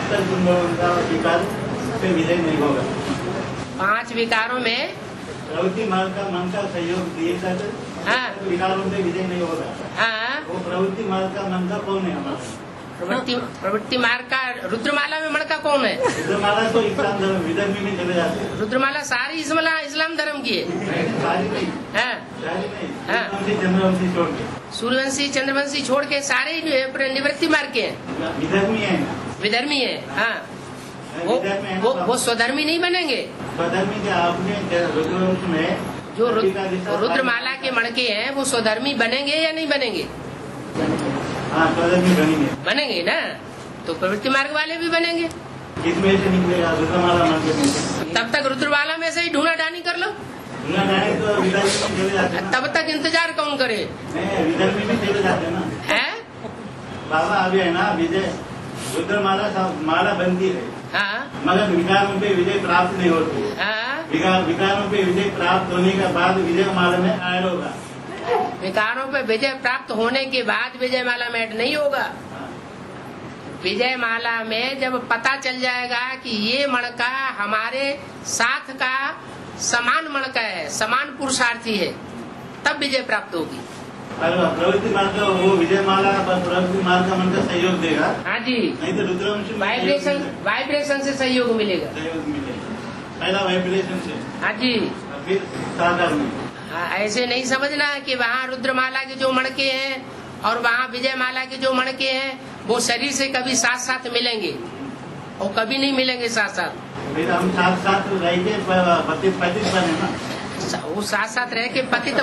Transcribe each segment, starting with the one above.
5 गुणों का विकार पे विजय नहीं होगा। 5 विकारों में प्रवृत्ति मार्ग का मन का सहयोग दिए जाकर हाँ। विकारों पे विजय नहीं होगा। हाँ, वो प्रवृत्ति मार्ग का मन का कौन है हमारा? प्रवृत्ति मार्ग का रुद्रमाला में मणका कौन है? रुद्रमाला तो इस्लाम धर्म विधर्मी में चले जाते हैं। रुद्रमाला सारी इस्लाम धर्म की है। सारी नहीं, हाँ, सारी नहीं, हाँ। चंद्रवंशी छोड़ के सूर्यवंशी चंद्रवंशी छोड़ के सारे निवृत्ति मार्ग के हैं, विधर्मी है ना। विधर्मी है। हाँ, विधर्मी है ना, वो स्वधर्मी नहीं बनेंगे। स्वधर्मी के आपने रुद्रवंश में जो रुद्रमाला के मणके हैं वो स्वधर्मी बनेंगे या नहीं बनेंगे? हाँ, स्वधर्मी बनेंगे ना, तो प्रवृत्ति मार्ग वाले भी बनेंगे। किसमें से निकलेगा? रुद्रमाला मार्ग में। तब तक रुद्रमाला में से ही ढूंढा ढानी कर लो। ढूंढा ढानी तो विधर्मी में चले जाते हैं। तब तक इंतजार कौन करे? विधर्मी में चले जाते हैं ना। है बाबा अभी है ना, विजय रुद्रमाला माला बनती है। हाँ, मगर विकारों पे विजय प्राप्त नहीं होती। हाँ, विकारों पे विजय प्राप्त होने के बाद विजय माला में ऐड होगा। विकारों पे विजय प्राप्त होने के बाद विजय माला में ऐड नहीं होगा। विजय माला में जब पता चल जाएगा कि ये मणका हमारे साथ का समान मणका है, समान पुरुषार्थी है, तब विजय प्राप्त होगी। प्रवृत्ति मार्ग का वो विजय माला प्रवृत्ति मार्ग का मन का सहयोग देगा। हाँ जी, नहीं तो रुद्रवंश वाइब्रेशन से सहयोग मिलेगा। सहयोग मिलेगा पहला वाइब्रेशन से। हाँ जी, फिर साकार में। ऐसे नहीं समझना कि वहाँ रुद्रमाला के जो मणके हैं और वहाँ विजय माला के जो मणके हैं वो शरीर से कभी साथ साथ मिलेंगे और कभी नहीं मिलेंगे साथ साथ। फिर हम साथ साथ रहेंगे, पतित बने ना। वो साथ साथ रह के पतित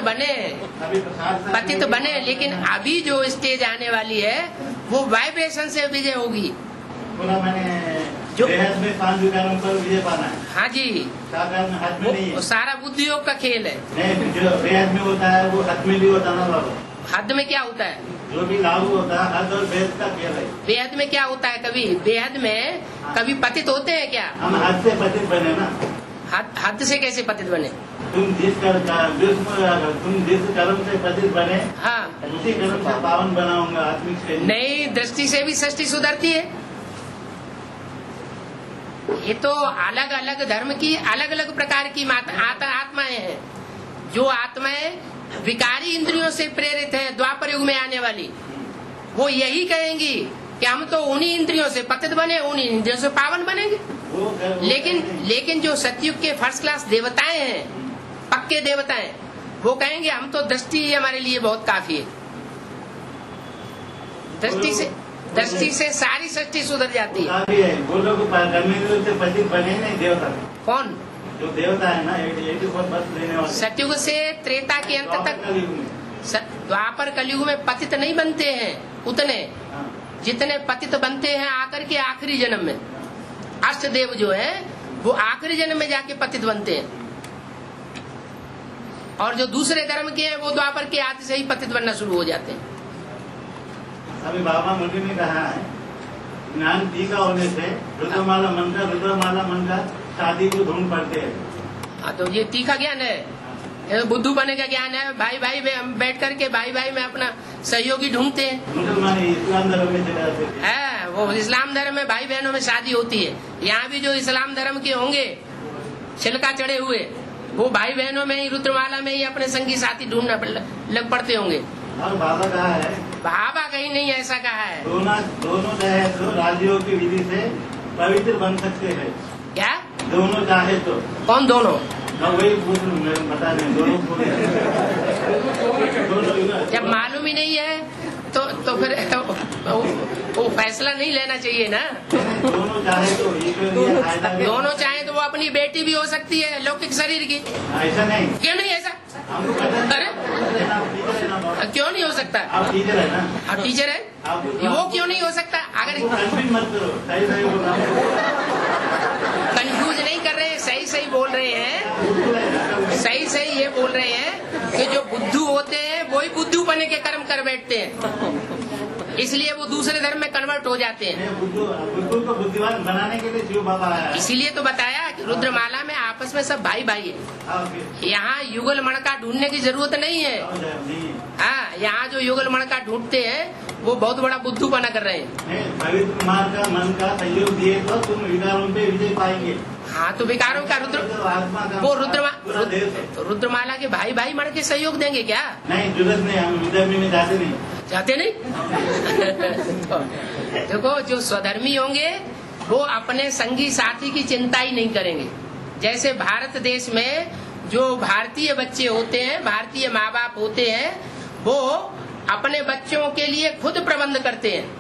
बने, लेकिन अभी जो स्टेज आने वाली है वो वाइब्रेशन से विजय होगी। पूरा मैंने जो बेहद में 5 विकारों पर विजय पाना है। हाँ जी, साकार में हाथ में नहीं है। सारा बुद्धि योग का खेल है। नहीं, जो बेहद में होता है वो हाथ में भी होता ना बाबू। हद में क्या होता है? जो भी लागू होता है हद और बेहद का खेल है। बेहद में क्या होता है? कभी बेहद में कभी पतित होते हैं क्या? हम हद से पतित बने ना। हद से कैसे पतित बने? तुम जिस कर्म से पतित बने, हाँ, उसी कर्म से पावन बनाऊंगा आत्मिक से। नहीं, दृष्टि से भी सृष्टि सुधरती है। ये तो अलग अलग धर्म की अलग अलग प्रकार की आत्माएं हैं। जो आत्माएं विकारी इंद्रियों से प्रेरित हैं, द्वापर युग में आने वाली, वो यही कहेंगी कि हम तो उन्हीं इंद्रियों से पतित बने, उन्हीं इंद्रियों से पावन बनेंगे। लेकिन जो सतयुग के फर्स्ट क्लास देवताएं हैं, पक्के देवताएं, वो कहेंगे हम तो दृष्टि ही हमारे लिए बहुत काफी है। दृष्टि से सारी सृष्टि सुधर जाती है। वो लोग पतित बने नहीं देवता। कौन? जो देवता है ना, लेने वाले। सतयुग से त्रेता के अंत तक, द्वापर कलयुग में पतित नहीं बनते हैं उतने, जितने पतित बनते हैं आकर के आखिरी जन्म में। अष्टदेव जो है वो आखिरी जन्म में जाके पतित बनते हैं, और जो दूसरे धर्म के हैं वो द्वापर के आदि से ही पतित बनना शुरू हो जाते हैं। अभी बाबा मुझे ने कहा है, ज्ञान टीका होने से रुद्रमाला मन का शादी को ढूंढ पड़ते हैं। हाँ, तो ये टीका ज्ञान है, बुद्धू बने का ज्ञान है। भाई भाई में बैठ करके भाई में अपना सहयोगी ढूंढते हैं। मुसलमान इस्लाम धर्म में चले जाते हैं। वो इस्लाम धर्म में भाई बहनों में शादी होती है। यहाँ भी जो इस्लाम धर्म के होंगे छिलका चढ़े हुए, वो भाई बहनों में ही रुद्रमाला में ही अपने संगी साथी ढूंढना लग पड़ते होंगे। और बाबा कहा है, बाबा कहीं नहीं ऐसा कहा है। दोनों चाहे तो राजयोग की विधि से पवित्र बन सकते हैं। क्या? दोनों चाहे तो। कौन दोनों? वही बता दें, दोनों जब मालूम ही नहीं है तो फिर वो फैसला नहीं लेना चाहिए ना। दोनों चाहे तो दोनों चाहे तो वो अपनी बेटी भी हो सकती है लौकिक शरीर की। ऐसा नहीं। क्यों नहीं ऐसा? अरे क्यों नहीं हो सकता? आप टीचर है ना। आप टीचर है, वो क्यों नहीं हो सकता? अगर कंफ्यूज नहीं कर रहे, सही बोल रहे हैं, सही ये बोल रहे हैं कि जो बुद्धू होते हैं वही बुद्धू बने के कर्म कर बैठते हैं। इसलिए वो दूसरे धर्म में कन्वर्ट हो जाते हैं। बुद्धू को बुद्धिमान बनाने के लिए शिव बाबा आया है। इसीलिए तो बताया कि रुद्रमाला में आपस में सब भाई भाई है। हाँ, फिर यहाँ युगल मणका ढूंढने की जरूरत नहीं है। नहीं है। हाँ, यहाँ जो युगल मणका ढूंढते हैं वो बहुत बड़ा बुद्धू बना कर रहे हैं। नहीं, पवित्र मार्ग का मन का सहयोग दिए तो तुम विकारों पे विजय पाएंगे। हाँ, तो विकारों का आत्मा का वो पूरा देश है। रुद्रमाला के भाई भाई मण के सहयोग देंगे क्या? नहीं, जरूरत नहीं, हम धर्मी में जाते नहीं। चाहते नहीं? देखो, जो स्वधर्मी होंगे वो अपने संगी साथी की चिंता ही नहीं करेंगे। जैसे भारत देश में जो भारतीय बच्चे होते हैं, भारतीय माँ बाप होते हैं, वो अपने बच्चों के लिए खुद प्रबंध करते हैं।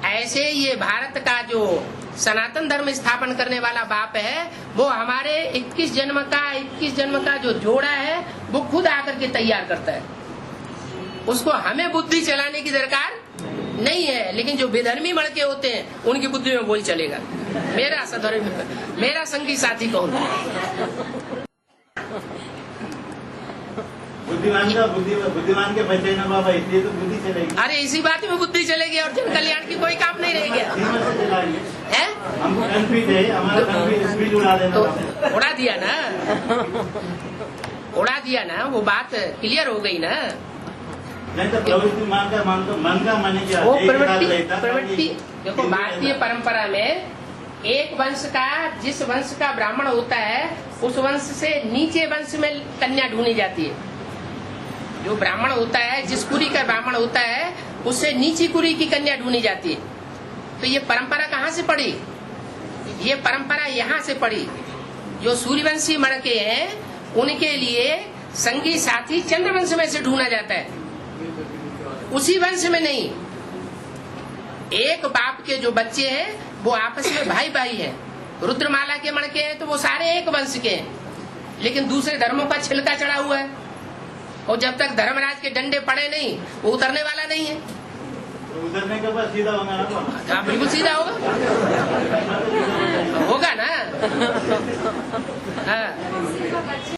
ऐसे ये भारत का जो सनातन धर्म स्थापन करने वाला बाप है, वो हमारे 21 जन्म का जो जोड़ा है वो खुद आकर के तैयार करता है। उसको हमें बुद्धि चलाने की दरकार नहीं है। लेकिन जो विधर्मी मड़के होते हैं उनकी बुद्धि में वही चलेगा। मेरा सधर्मी, मेरा संगी साथी कौन? बुद्धिमान के बच्चे ना बाबा, इसलिए तो बुद्धि चलेगी। अरे इसी बात में बुद्धि चलेगी और जन कल्याण की कोई काम नहीं रहेगी। है? हमको कन्फ्यूज है, हमारा कन्फ्यूज स्पीड उड़ा देना। तो उड़ा दिया ना, वो बात क्लियर हो गई ना। नहीं तो प्रवृत्ति मन का माने क्या? वो एक प्रवृत्ति रहता था कि- देखो, भारतीय परंपरा में एक वंश का, जिस वंश का ब्राह्मण होता है उस वंश से नीचे वंश में कन्या ढूंढी जाती है। जो ब्राह्मण होता है, जिस कुरी का ब्राह्मण होता है, उससे नीची कुरी की कन्या ढूंढी जाती है। तो ये परंपरा कहाँ से पड़ी? ये परंपरा यहाँ से पड़ी। जो सूर्यवंशी मड़के हैं उनके लिए संगी साथी चंद्रवंश में से ढूंढा जाता है, उसी वंश में नहीं। एक बाप के जो बच्चे हैं वो आपस में भाई भाई हैं। रुद्रमाला के मणके हैं तो वो सारे एक वंश के हैं, लेकिन दूसरे धर्मों का छिलका चढ़ा हुआ है। और जब तक धर्मराज के डंडे पड़े नहीं, वो उतरने वाला नहीं है। तो उतरने के बाद सीधा होगा ना? हाँ, बिल्कुल सीधा होगा ना। हाँ।